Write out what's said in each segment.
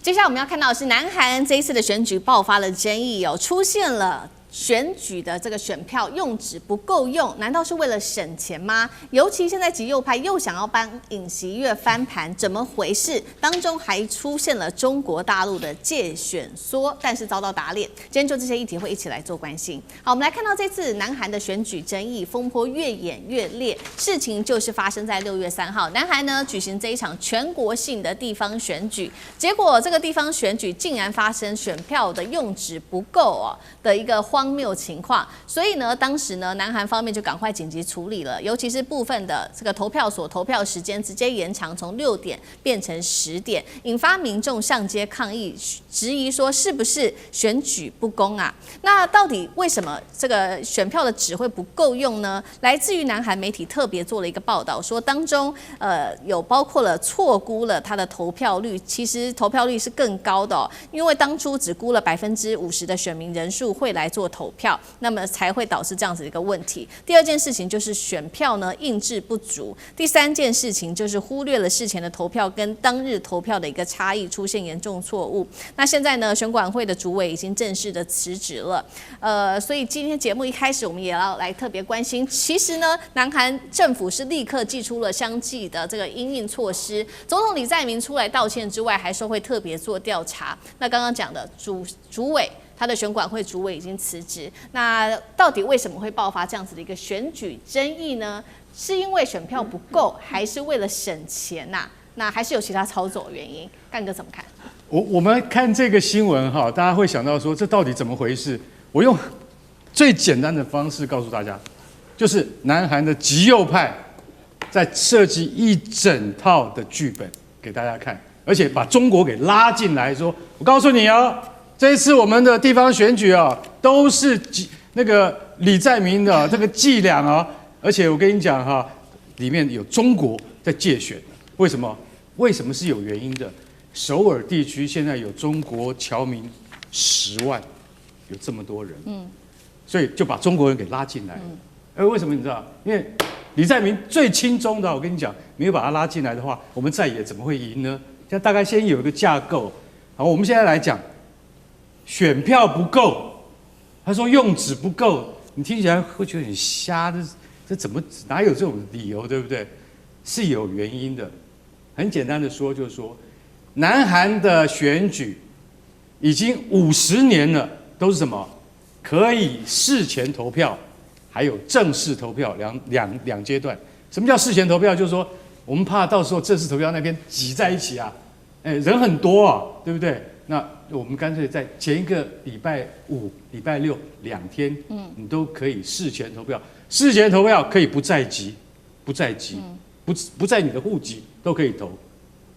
接下來我們要看到的是南韓這一次的選舉爆發了爭議哦，出現了選舉的這個選票用紙不夠用，難道是為了省錢嗎？尤其現在極右派又想要幫尹錫悅翻盤，怎麼回事？當中還出現了中國大陸的借選說，但是遭到打臉。今天就這些議題會一起來做關心。好，我們來看到這次南韓的選舉爭議風波越演越烈，事情就是發生在6月3號，南韓呢舉行這一場全國性的地方選舉，結果這個地方選舉竟然發生選票的用紙不夠的一個荒謬情況，所以呢，當時呢，南韓方面就趕快緊急處理了，尤其是部分的這個投票所投票時間直接延長，從6點變成10點，引發民眾上街抗議，質疑說是不是選舉不公啊？那到底為什麼這個選票的紙會不夠用呢？來自於南韓媒體特別做了一個報道，說當中有包括了錯估了他的投票率，其實投票率是更高的因為當初只估了50%的選民人數會來做投票，那麼才會導致這樣子一個問題。第二件事情就是選票呢印制不足，第三件事情就是忽略了事前的投票跟当日投票的一個差異，出现嚴重錯誤。那現在呢，選管會的主委已經正式的辭職了，所以今天節目一開始我們也要來特別關心，其實呢，南韓政府是立刻祭出了相繼的這個因應措施，總統李在明出來道歉之外，還說會特別做調查。那剛剛講的主委。他的選管會主委已經辭職，那到底為什麼會爆發這樣子的一個選舉爭議呢？是因為選票不夠，還是為了省錢吶？那還是有其他操作的原因？幹哥怎麼看？我們看這個新聞哈，大家會想到說這到底怎麼回事？我用最簡單的方式告訴大家，就是南韓的極右派在設計一整套的劇本給大家看，而且把中國給拉進來說，我告訴你哦。這一次我們的地方選舉都是那個李在明的這個伎倆而且我跟你講裡面有中國在介選，為什麼？為什麼是有原因的？首爾地區現在有中國僑民10萬，有這麼多人，所以就把中國人給拉進來。而為什麼你知道？因為李在明最親中的，我跟你講，沒有把他拉進來的話，我們在野怎麼會贏呢？現在大概先有一個架構。好，我們現在來講。選票不夠，他說用紙不夠，你聽起來會覺得很瞎，這怎麼哪有這種理由，對不對？是有原因的。很簡單的說，就是說，南韓的選舉已經50年了，都是什麼？可以事前投票，還有正式投票兩階段。什麼叫事前投票？就是說，我們怕到時候正式投票那邊擠在一起人很多對不對？那我們乾脆在前一個禮拜5、禮拜62天，你都可以事前投票。事前投票可以不在籍，不在你的戶籍都可以投。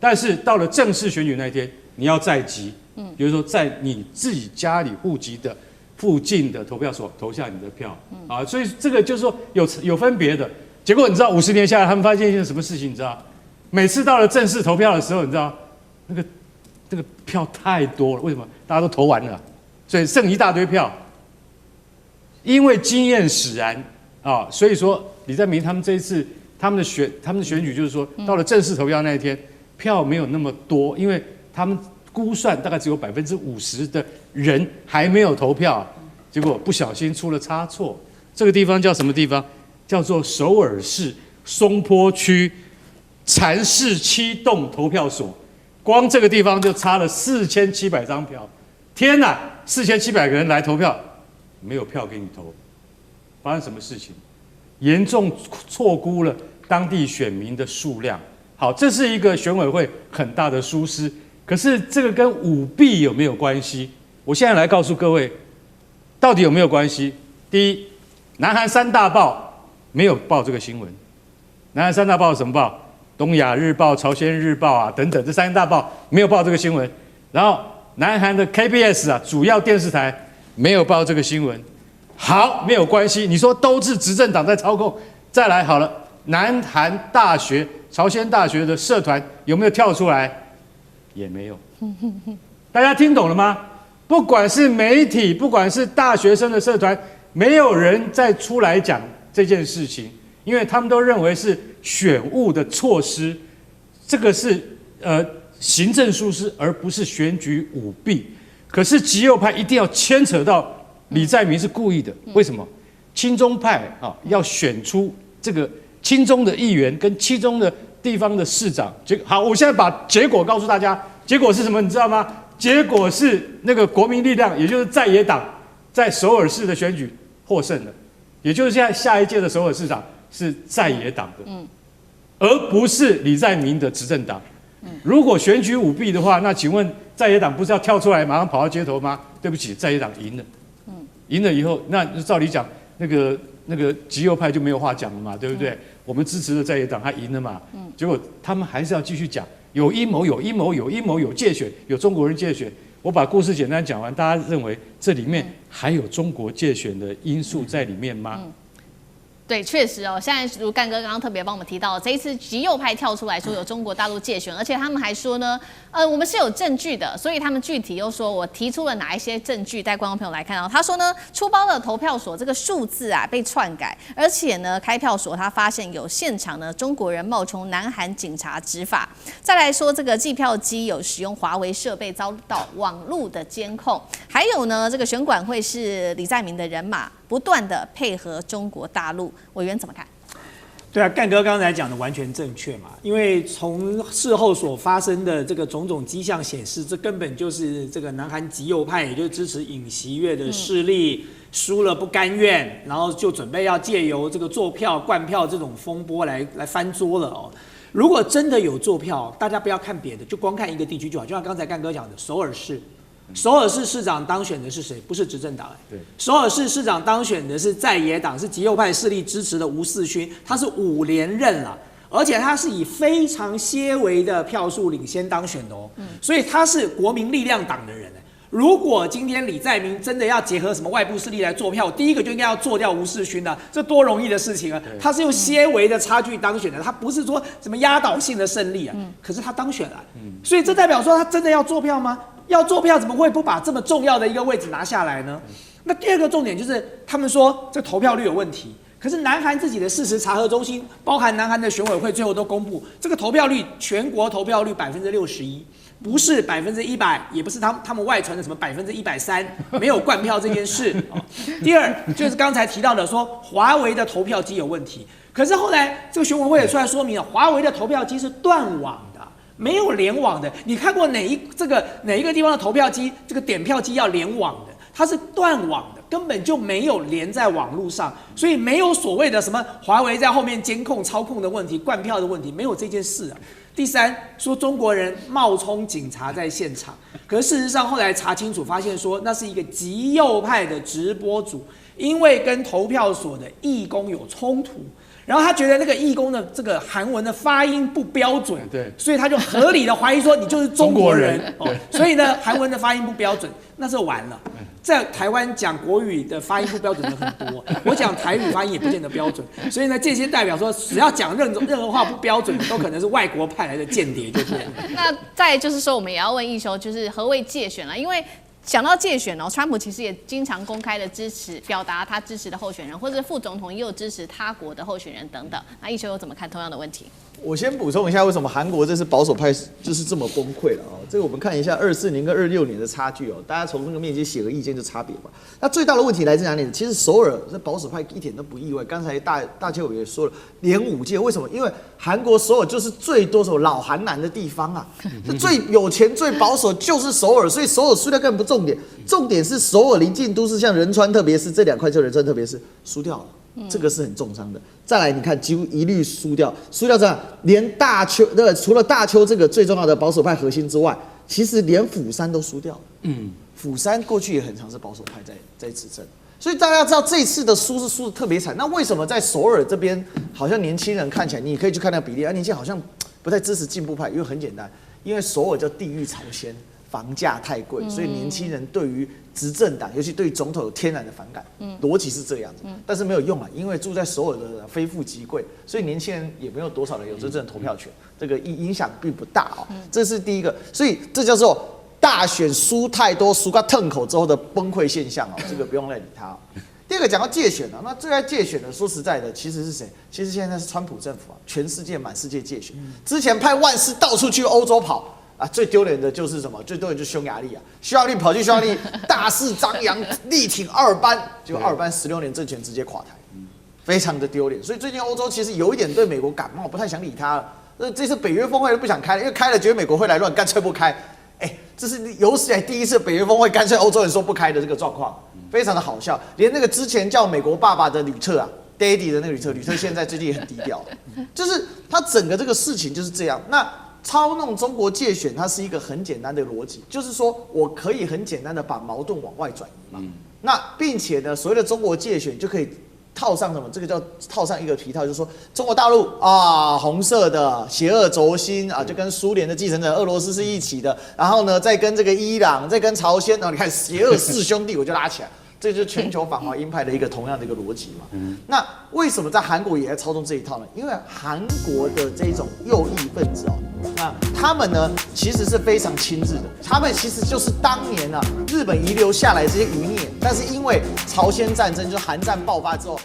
但是到了正式選舉那一天，你要在籍，比如說在你自己家裡戶籍的附近的投票所投下你的票所以這個就是說有分別的。結果你知道50年下來，他們發現一件什麼事情？你知道，每次到了正式投票的時候，你知道這個票太多了，為什麼？大家都投完了，所以剩一大堆票。因為經驗使然所以說李在明他們這一次他們的選舉就是說，到了正式投票那一天，票沒有那麼多，因為他們估算大概只有50%的人還沒有投票，結果不小心出了差錯。這個地方叫什麼地方？叫做首爾市松坡區蠶室7棟投票所。光這個地方就差了4700張票，天哪！4700個人來投票，沒有票給你投，發生什麼事情？嚴重錯估了當地選民的數量。好，這是一個選委會很大的疏失，可是這個跟舞弊有沒有關係？我現在來告訴各位，到底有沒有關係？第一，南韓3大報沒有報這個新聞。南韓3大報是什麼報？東亞日報、朝鮮日報等等，這3大報沒有報這個新聞。然後南韓的 KBS 主要電視台沒有報這個新聞。好，沒有關係。你說都是執政黨在操控。再來好了，南韓大學、朝鮮大學的社團有沒有跳出來？也沒有。大家聽懂了嗎？不管是媒體，不管是大學生的社团，沒有人再出來講這件事情，因為他們都認為是選務的措施，這個是行政疏失，而不是選舉舞弊。可是極右派一定要牽扯到李在明是故意的，為什麼？親中派要選出這個親中的議員跟親中的地方的市長。好，我現在把結果告訴大家，結果是什麼？你知道嗎？結果是那個國民力量，也就是在野黨，在首爾市的選舉獲勝了，也就是現在下一屆的首爾市長是在野黨的，而不是李在明的執政黨。如果選舉舞弊的話，那請問在野党不是要跳出來馬上跑到街頭嗎？對不起，在野黨贏了，贏了以後，那照理講，那個極右派就沒有話講了嘛，對不對？我們支持的在野黨他贏了嘛，結果他們還是要繼續講，有陰謀，有陰謀，有陰謀，有介選，有中國人介選。我把故事簡單講完，大家認為這裡面還有中國介選的因素在裡面嗎？对，確實哦，現在如幹哥剛剛特別幫我們提到，這一次極右派跳出來說有中國大陸介選，而且他們還說呢，我們是有證據的，所以他們具體又說我提出了哪一些證據，帶觀眾朋友來看到，他說呢，出包的投票所這個數字啊被篡改，而且呢，開票所他發現有現場呢中國人冒充南韓警察執法，再來說這個計票機有使用華為設備遭到網絡的監控，還有呢，這個選管會是李在明的人馬。不斷的配合中國大陸，委員怎麼看？對啊，幹哥剛才講的完全正確嘛，因為從事後所發生的這個種種跡象顯示，這根本就是這個南韓極右派，也就是支持尹錫悅的勢力輸了不甘願，然後就準備要借由這個做票、灌票這種風波來翻桌了哦。如果真的有做票，大家不要看別的，就光看一個地區就好，就像剛才幹哥講的首爾市。首爾市市長當選的是誰？不是執政黨對，首爾市市長當選的是在野黨，是極右派勢力支持的吳世勳，他是5連任了，而且他是以非常些微的票數領先當選的哦，所以他是國民力量党的人。如果今天李在明真的要結合什麼外部勢力來做票，第一個就應該要做掉吳世勳啊，這多容易的事情啊！他是用些微的差距當選的，他不是說什麼壓倒性的勝利啊，可是他當選了，所以這代表說他真的要做票嗎？要做票怎麼會不把這麼重要的一個位置拿下來呢？那第二個重點就是他們說這投票率有問題，可是南韓自己的事實查核中心，包含南韓的選委會，最後都公布這個投票率，全國投票率61%，不是100%，也不是他們外傳的什麼130%，沒有灌票這件事。第二就是剛才提到的說華為的投票機有問題，可是後來這個選委會也出來說明了，華為的投票機是斷網的。沒有聯網的，你看過哪一個地方的投票機，這個點票機要聯網的，它是斷網的，根本就沒有連在網絡上，所以沒有所謂的什麼華為在後面監控操控的問題、灌票的問題，沒有這件事啊。第三，說中國人冒充警察在現場，可是事實上後來查清楚，發現說那是一個極右派的直播主，因為跟投票所的義工有衝突。然後他覺得那個義工的這個韓文的發音不標準，對，所以他就合理的懷疑說你就是中國人哦，所以呢韓文的發音不標準，那就完了。在台灣講國語的發音不標準的很多，我講台語發音也不見得標準，所以呢這些代表說只要講任何話不標準，都可能是外國派來的間諜，就對了。那再來就是說，我們也要問奕修，就是何謂介選了？因為想到介選哦，川普其實也經常公開的表達他支持的候選人，或者副總統也有支持他國的候選人等等。那奕修又怎麼看同樣的問題？我先補充一下，為什麼韓國這次保守派就是這麼崩潰了啊？這個我們看一下24年跟26年的差距哦，大家從那個面積寫個意見就差別吧。那最大的問題來自哪裡？其實首爾這保守派一點都不意外。剛才大邱也說了，連5屆，為什麼？因為韓國首爾就是最多什麼老韓男的地方啊，最有錢最保守就是首爾，所以首爾輸掉根本不重點，重點是首爾鄰近都市像仁川特別是這2塊就仁川特別是輸掉了。這個是很重傷的。再來，你看幾乎一律輸掉這樣，連大邱除了大邱這個最重要的保守派核心之外，其實連釜山都輸掉了。釜山過去也很常是保守派在執政，所以大家知道這次的輸是輸的特別慘。那為什麼在首爾這邊好像年輕人看起來，你可以去看那個比例，年輕人好像不太支持進步派？因為很簡單，因為首爾叫地獄朝鮮。房價太貴，所以年輕人對於執政黨，尤其對於總統有天然的反感。邏輯是這樣子，但是沒有用啊，因為住在首爾的人非富即貴，所以年輕人也沒有多少人有真正的投票權，這個影響並不大哦。這是第一個，所以這叫做大選輸太多，輸到痛口之後的崩潰現象哦，這個不用再理他哦。第二個講到介選啊，那最愛介選的，說實在的，其實是誰？其實現在是川普政府啊，全世界滿世界介選，之前派萬斯到處去歐洲跑。啊，最丟臉的就是什麼？最丟臉就是匈牙利啊！匈牙利跑去匈牙利大肆張揚，力挺奧爾班，結果奧爾班16年政權直接垮台，非常的丟臉。所以最近歐洲其實有一點對美國感冒，不太想理他了。這次北約峰會都不想開了，因為開了覺得美國會來亂，乾脆不開。這是有史以來第一次北約峰會乾脆歐洲人說不開的這個狀況，非常的好笑。連那個之前叫美國爸爸的吕特啊 ，Daddy 的那個吕特現在最近也很低調，就是他整個這個事情就是這樣。那操弄中國介選，它是一個很簡單的邏輯，就是說我可以很簡單的把矛盾往外轉移嘛。那並且呢，所謂的中國介選就可以套上什麼？這個叫套上一個皮套，就是說中國大陸啊，紅色的邪惡軸心啊，就跟蘇聯的繼承者俄羅斯是一起的，然後呢，再跟這個伊朗，再跟朝鮮，然後你看邪惡四兄弟，我就拉起來。這就是全球反華鷹派的一個同樣的一個邏輯嘛。那為什麼在韓國也在操縱這一套呢？因為韓國的這種右翼分子那他們呢其實是非常親日的，他們其實就是當年日本遺留下來這些餘孽，但是因為朝鮮戰爭就韓戰爆發之後。